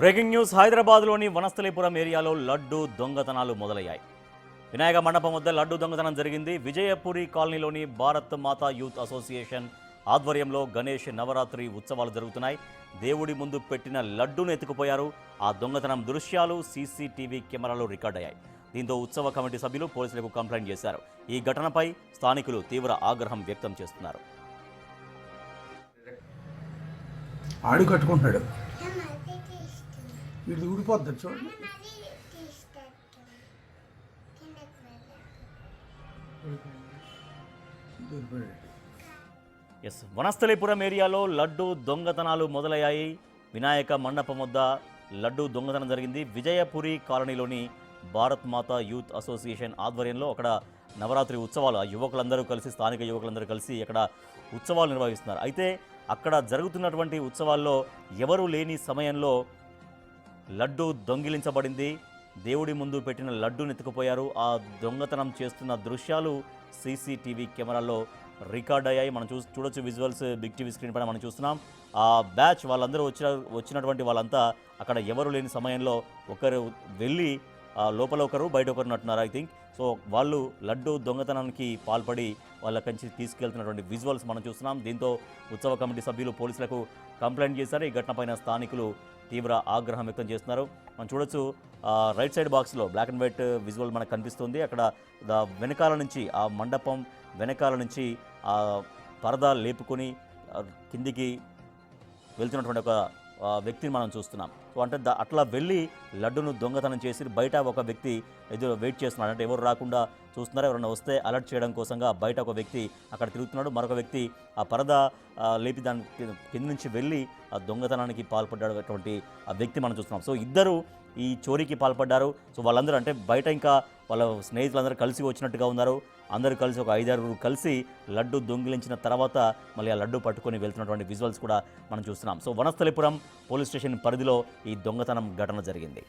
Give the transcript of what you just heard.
Breaking news హైదరాబాద్లోని వనస్థలీపురం ఏరియాలో లడ్డు దొంగతనాలు మొదలయ్యాయి. వినాయక మండపం వద్ద లడ్డు దొంగతనం జరిగింది. విజయపురి కాలనీలోని భారత్ మాతా యూత్ అసోసియేషన్ ఆధ్వర్యంలో గణేష్ నవరాత్రి ఉత్సవాలు జరుగుతున్నాయి. దేవుడి ముందు పెట్టిన లడ్డూను ఎత్తుకుపోయారు. ఆ దొంగతనం దృశ్యాలు సీసీటీవీ కెమెరాలో రికార్డయ్యాయి. దీంతో ఉత్సవ కమిటీ సభ్యులు పోలీసులకు కంప్లైంట్ చేశారు. ఈ ఘటనపై స్థానికులు తీవ్ర ఆగ్రహం వ్యక్తం చేస్తున్నారు. ఆడు కట్టుకుంటున్నాడు, వీడు ఊడిపోద్ది చూడండి. వనస్థలీపురం ఏరియాలో లడ్డు దొంగతనాలు మొదలయ్యాయి. వినాయక మండపం వద్ద లడ్డు దొంగతనం జరిగింది. విజయపురి కాలనీలోని భారత్ మాతా యూత్ అసోసియేషన్ ఆధ్వర్యంలో అక్కడ నవరాత్రి ఉత్సవాలు యువకులందరూ కలిసి స్థానిక యువకులందరూ కలిసి అక్కడ ఉత్సవాలు నిర్వహిస్తున్నారు. అయితే అక్కడ జరుగుతున్నటువంటి ఉత్సవాల్లో ఎవరూ లేని సమయంలో లడ్డు దొంగిలించబడింది. దేవుడి ముందు పెట్టిన లడ్డూని ఎత్తుకుపోయారు. ఆ దొంగతనం చేస్తున్న దృశ్యాలు సీసీటీవీ కెమెరాల్లో రికార్డ్ అయ్యాయి. మనం చూడొచ్చు విజువల్స్ బిగ్ టీవీ స్క్రీన్ పైన మనం చూస్తున్నాం. ఆ బ్యాచ్ వాళ్ళందరూ వచ్చినటువంటి వాళ్ళంతా అక్కడ ఎవరు లేని సమయంలో ఒకరు వెళ్ళి లోపల ఒకరు బయట ఒకరు ఉన్నట్టున్నారు. ఐ థింక్ సో వాళ్ళు లడ్డు దొంగతనానికి పాల్పడి వాళ్ళ కంచి తీసుకెళ్తున్నటువంటి విజువల్స్ మనం చూస్తున్నాం. దీంతో ఉత్సవ కమిటీ సభ్యులు పోలీసులకు కంప్లైంట్ చేశారు. ఈ ఘటనపైన స్థానికులు తీవ్ర ఆగ్రహం వ్యక్తం చేస్తున్నారు. మనం చూడొచ్చు రైట్ సైడ్ బాక్స్లో బ్లాక్ అండ్ వైట్ విజువల్ మనకు కనిపిస్తుంది. అక్కడ వెనకాల నుంచి ఆ మండపం వెనకాల నుంచి ఆ పరదా లేపుకొని కిందికి వెళ్తున్నటువంటి ఒక వ్యక్తిని మనం చూస్తున్నాం. సో అంటే అట్లా వెళ్ళి లడ్డును దొంగతనం చేసి బయట ఒక వ్యక్తి ఎదురు వెయిట్ చేస్తున్నాడు. అంటే ఎవరు రాకుండా చూస్తున్నారు, ఎవరైనా వస్తే అలర్ట్ చేయడం కోసంగా బయట ఒక వ్యక్తి అక్కడ తిరుగుతున్నాడు. మరొక వ్యక్తి ఆ పరదా లేపి దాని కింద నుంచి వెళ్ళి ఆ దొంగతనానికి పాల్పడ్డటువంటి ఆ వ్యక్తి మనం చూస్తున్నాం. సో ఇద్దరు ఈ చోరీకి పాల్పడ్డారు. సో వాళ్ళందరూ అంటే బయట ఇంకా వాళ్ళ స్నేహితులందరూ కలిసి వచ్చినట్టుగా ఉన్నారు. అందరూ కలిసి ఒక 5-6 కలిసి లడ్డు దొంగిలించిన తర్వాత మళ్ళీ ఆ లడ్డు పట్టుకొని వెళ్తున్నటువంటి విజువల్స్ కూడా మనం చూస్తున్నాం. సో వనస్థలీపురం పోలీస్ స్టేషన్ పరిధిలో ఈ దొంగతనం ఘటన జరిగింది.